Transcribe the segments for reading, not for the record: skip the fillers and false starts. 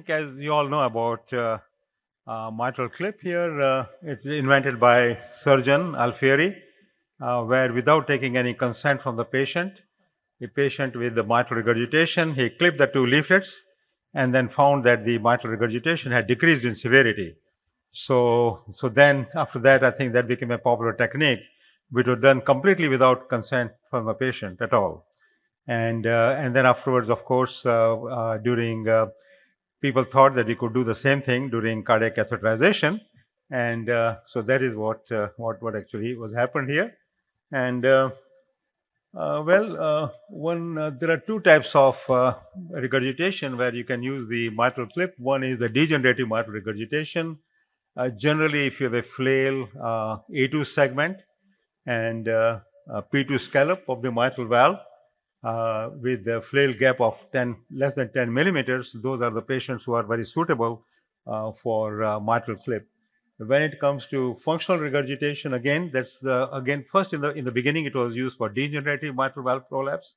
think as you all know about mitral clip here, it's invented by surgeon Alfieri, where without taking any consent from the patient with the mitral regurgitation, he clipped the two leaflets and then found that the mitral regurgitation had decreased in severity. So then after that, I think that became a popular technique, which was done completely without consent from the patient at all. And then afterwards, of course, during people thought that we could do the same thing during cardiac catheterization, and so that is what actually was happened here. And there are two types of regurgitation where you can use the mitral clip. One is the degenerative mitral regurgitation. Generally, if you have a flail A2 segment and P2 scallop of the mitral valve with the flail gap of less than 10 millimeters, those are the patients who are very suitable for mitral clip. When it comes to functional regurgitation, again, that's first in the beginning it was used for degenerative mitral valve prolapse,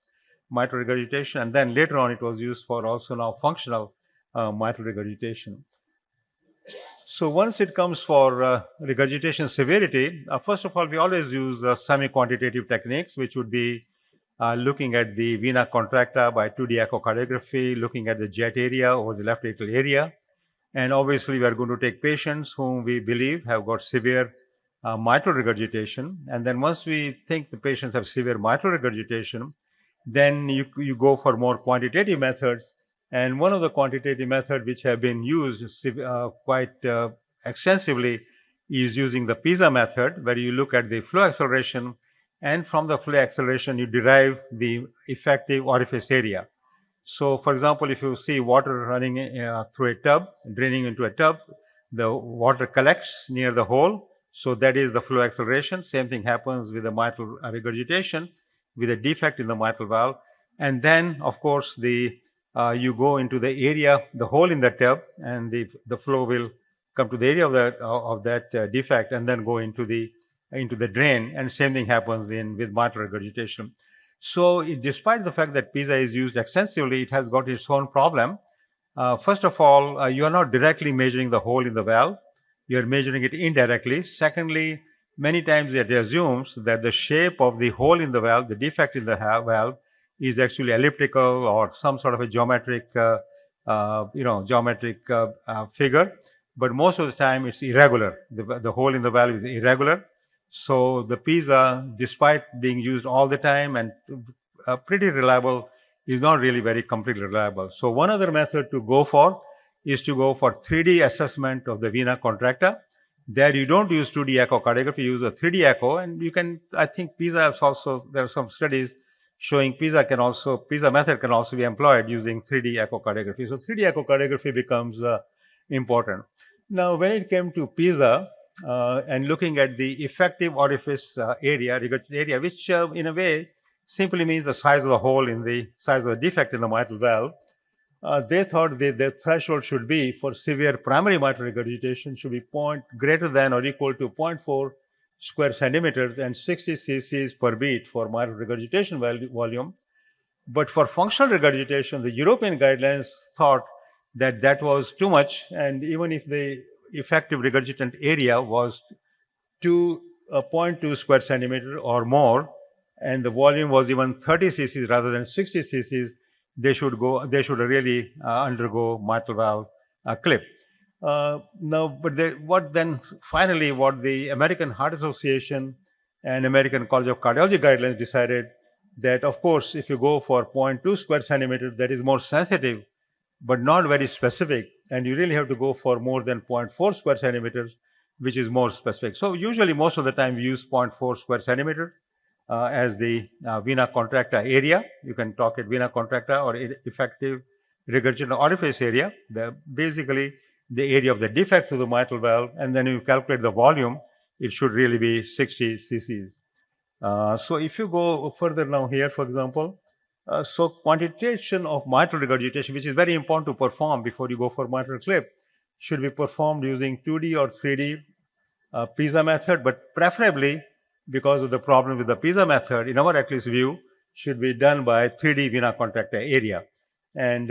mitral regurgitation, and then later on it was used for also now functional mitral regurgitation. So once it comes for regurgitation severity, first of all, we always use semi-quantitative techniques, which would be looking at the vena contracta by 2D echocardiography, looking at the jet area or the left atrial area. And obviously, we are going to take patients whom we believe have got severe mitral regurgitation. And then once we think the patients have severe mitral regurgitation, then you go for more quantitative methods. And one of the quantitative methods which have been used quite extensively is using the PISA method, where you look at the flow acceleration, and from the flow acceleration you derive the effective orifice area. So, for example, if you see water running through a tub, draining into a tub, the water collects near the hole, so that is the flow acceleration. Same thing happens with the mitral regurgitation with a defect in the mitral valve. And then, of course, you go into the area, the hole in the tub, and the flow will come to the area of that defect and then go into the drain. And same thing happens with mitral regurgitation. So, despite the fact that PISA is used extensively, it has got its own problem. First of all, you are not directly measuring the hole in the valve, you are measuring it indirectly. Secondly, many times it assumes that the shape of the hole in the valve, the defect in the valve, is actually elliptical or some sort of a geometric figure, but most of the time it's irregular. The hole in the valve is irregular. So the PISA, despite being used all the time and pretty reliable, is not really very completely reliable. So one other method to go for is to go for 3D assessment of the vena contracta. There you don't use 2D echocardiography, you use a 3D echo, and you can, I think PISA is also, there are some studies showing PISA method can also be employed using 3D echocardiography. So 3D echocardiography becomes important. Now, when it came to PISA, and looking at the effective orifice area, which in a way simply means the size of the hole in the size of the defect in the mitral valve, they thought the threshold should be for severe primary mitral regurgitation should be greater than or equal to 0.4 square centimeters and 60 cc's per beat for mitral regurgitation volume. But for functional regurgitation, the European guidelines thought that was too much, and even if the effective regurgitant area was 0.2 square centimeter or more, and the volume was even 30 cc's rather than 60 cc's, they should really undergo mitral valve clip. What the American Heart Association and American College of Cardiology guidelines decided that, of course, if you go for 0.2 square centimeters, that is more sensitive, but not very specific, and you really have to go for more than 0.4 square centimeters, which is more specific. So usually most of the time we use 0.4 square centimeter as the vena contracta area. You can talk it vena contracta or effective regurgitant orifice area, basically the area of the defect to the mitral valve, and then you calculate the volume, it should really be 60 cc's. So if you go further now here, for example, so quantitation of mitral regurgitation, which is very important to perform before you go for mitral clip, should be performed using 2D or 3D PISA method, but preferably, because of the problem with the PISA method, in our at least view, should be done by 3D vena contracta area. And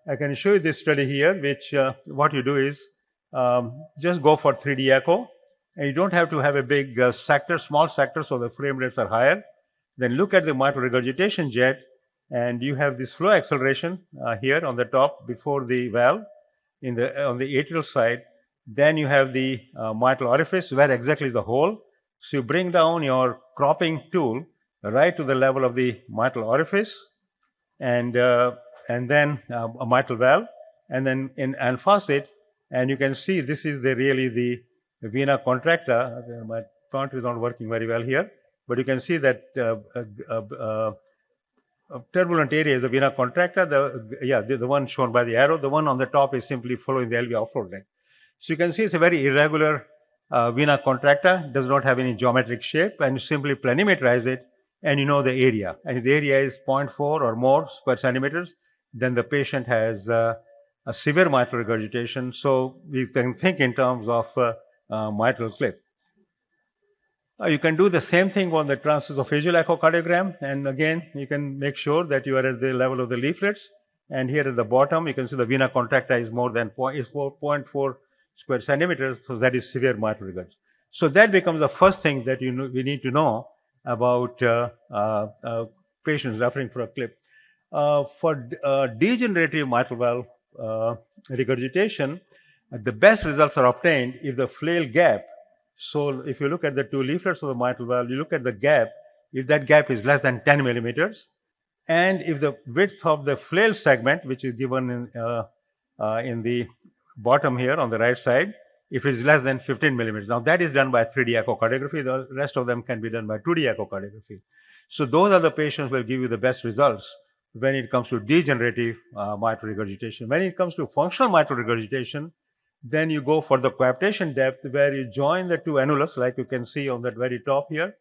I can show you this study here, which what you do is just go for 3D echo, and you don't have to have a big sector, small sector, so the frame rates are higher. Then look at the mitral regurgitation jet, and you have this flow acceleration here on the top before the valve on the atrial side. Then you have the mitral orifice where exactly is the hole. So you bring down your cropping tool right to the level of the mitral orifice, and then a mitral valve, and then unfast it, and you can see this is really the vena contracta. My font is not working very well here, but you can see that turbulent area is the vena contracta. The one shown by the arrow. The one on the top is simply following the LV offload leg. So you can see it's a very irregular vena contracta. Does not have any geometric shape, and you simply planimeterize it, and you know the area. And if the area is 0.4 or more square centimeters, then the patient has a severe mitral regurgitation. So we can think in terms of mitral clip. You can do the same thing on the transesophageal echocardiogram, and again you can make sure that you are at the level of the leaflets. And here at the bottom, you can see the vena contracta is more than 4.4 square centimeters, so that is severe mitral regurgitation. So that becomes the first thing that we need to know about patients suffering from a clip. For degenerative mitral valve regurgitation, the best results are obtained if the flail gap. So if you look at the two leaflets of the mitral valve, you look at the gap. If that gap is less than 10 millimeters, and if the width of the flail segment, which is given in the bottom here on the right side, if it is less than 15 millimeters. Now that is done by 3D echocardiography. The rest of them can be done by 2D echocardiography. So those are the patients will give you the best results when it comes to degenerative mitral regurgitation. When it comes to functional mitral regurgitation, then you go for the coaptation depth, where you join the two annulus, like you can see on that very top here.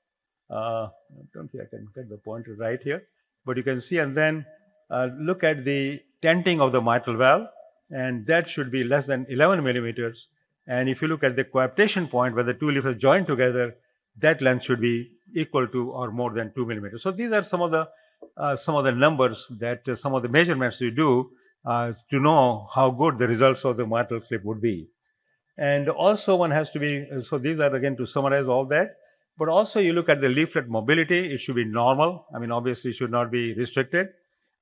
I don't think I can get the pointer right here, but you can see, and then look at the tenting of the mitral valve, and that should be less than 11 millimeters. And if you look at the coaptation point where the two leaflets join together, that length should be equal to or more than 2 millimeters. So these are some of the numbers that some of the measurements you do to know how good the results of the mitral clip would be. And also one has to be, so these are again to summarize all that, but also you look at the leaflet mobility. It should be normal. I mean, obviously it should not be restricted,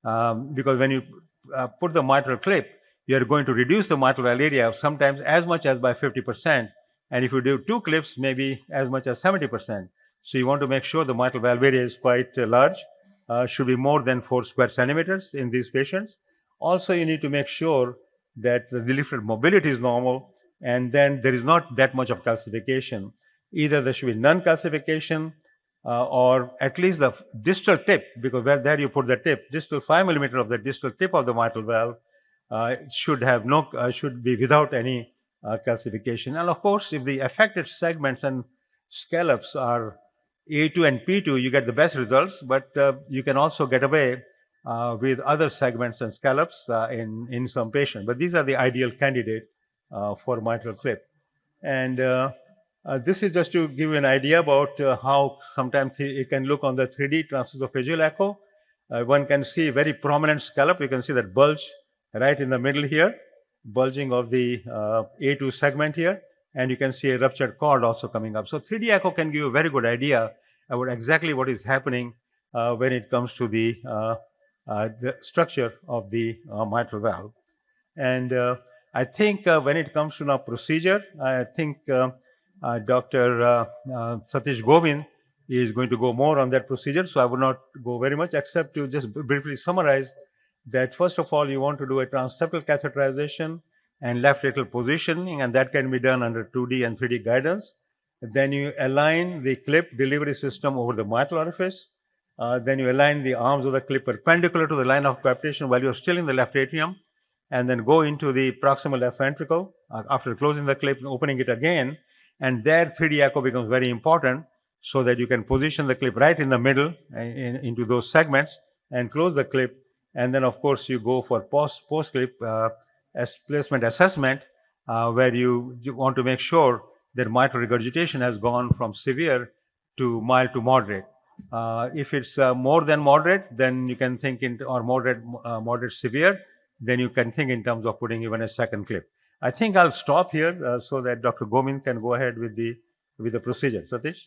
because when you put the mitral clip, you are going to reduce the mitral valve area sometimes as much as by 50%. And if you do two clips, maybe as much as 70%. So you want to make sure the mitral valve area is quite large, should be more than 4 square centimeters in these patients. Also, you need to make sure that the leaflet mobility is normal, and then there is not that much of calcification. Either there should be non-calcification, or at least the distal tip, because where there you put the tip, distal 5 millimeter of the distal tip of the mitral valve should be without any calcification. And of course, if the affected segments and scallops are A2 and P2, you get the best results, but you can also get away with other segments and scallops in some patients. But these are the ideal candidate for mitral clip. And this is just to give you an idea about how sometimes it can look on the 3D transesophageal echo. One can see very prominent scallop. You can see that bulge right in the middle here, bulging of the A2 segment here, and you can see a ruptured cord also coming up. So 3D echo can give you a very good idea about exactly what is happening when it comes to the structure of the mitral valve. And I think when it comes to now procedure, I think Dr. Satish Govind is going to go more on that procedure, so I will not go very much except to just briefly summarize that first of all you want to do a transseptal catheterization and left atrial positioning, and that can be done under 2D and 3D guidance. Then you align the clip delivery system over the mitral orifice. Then you align the arms of the clip perpendicular to the line of coaptation while you're still in the left atrium, and then go into the proximal left ventricle after closing the clip and opening it again. And there 3D echo becomes very important, so that you can position the clip right in the middle into those segments and close the clip. And then of course you go for post-clip placement assessment, where you want to make sure that mitral regurgitation has gone from severe to mild to moderate. If it's more than moderate, then you can think or moderate severe. then you can think in terms of putting even a second clip. I think I'll stop here so that Dr. Gomin can go ahead with the procedure. Satish?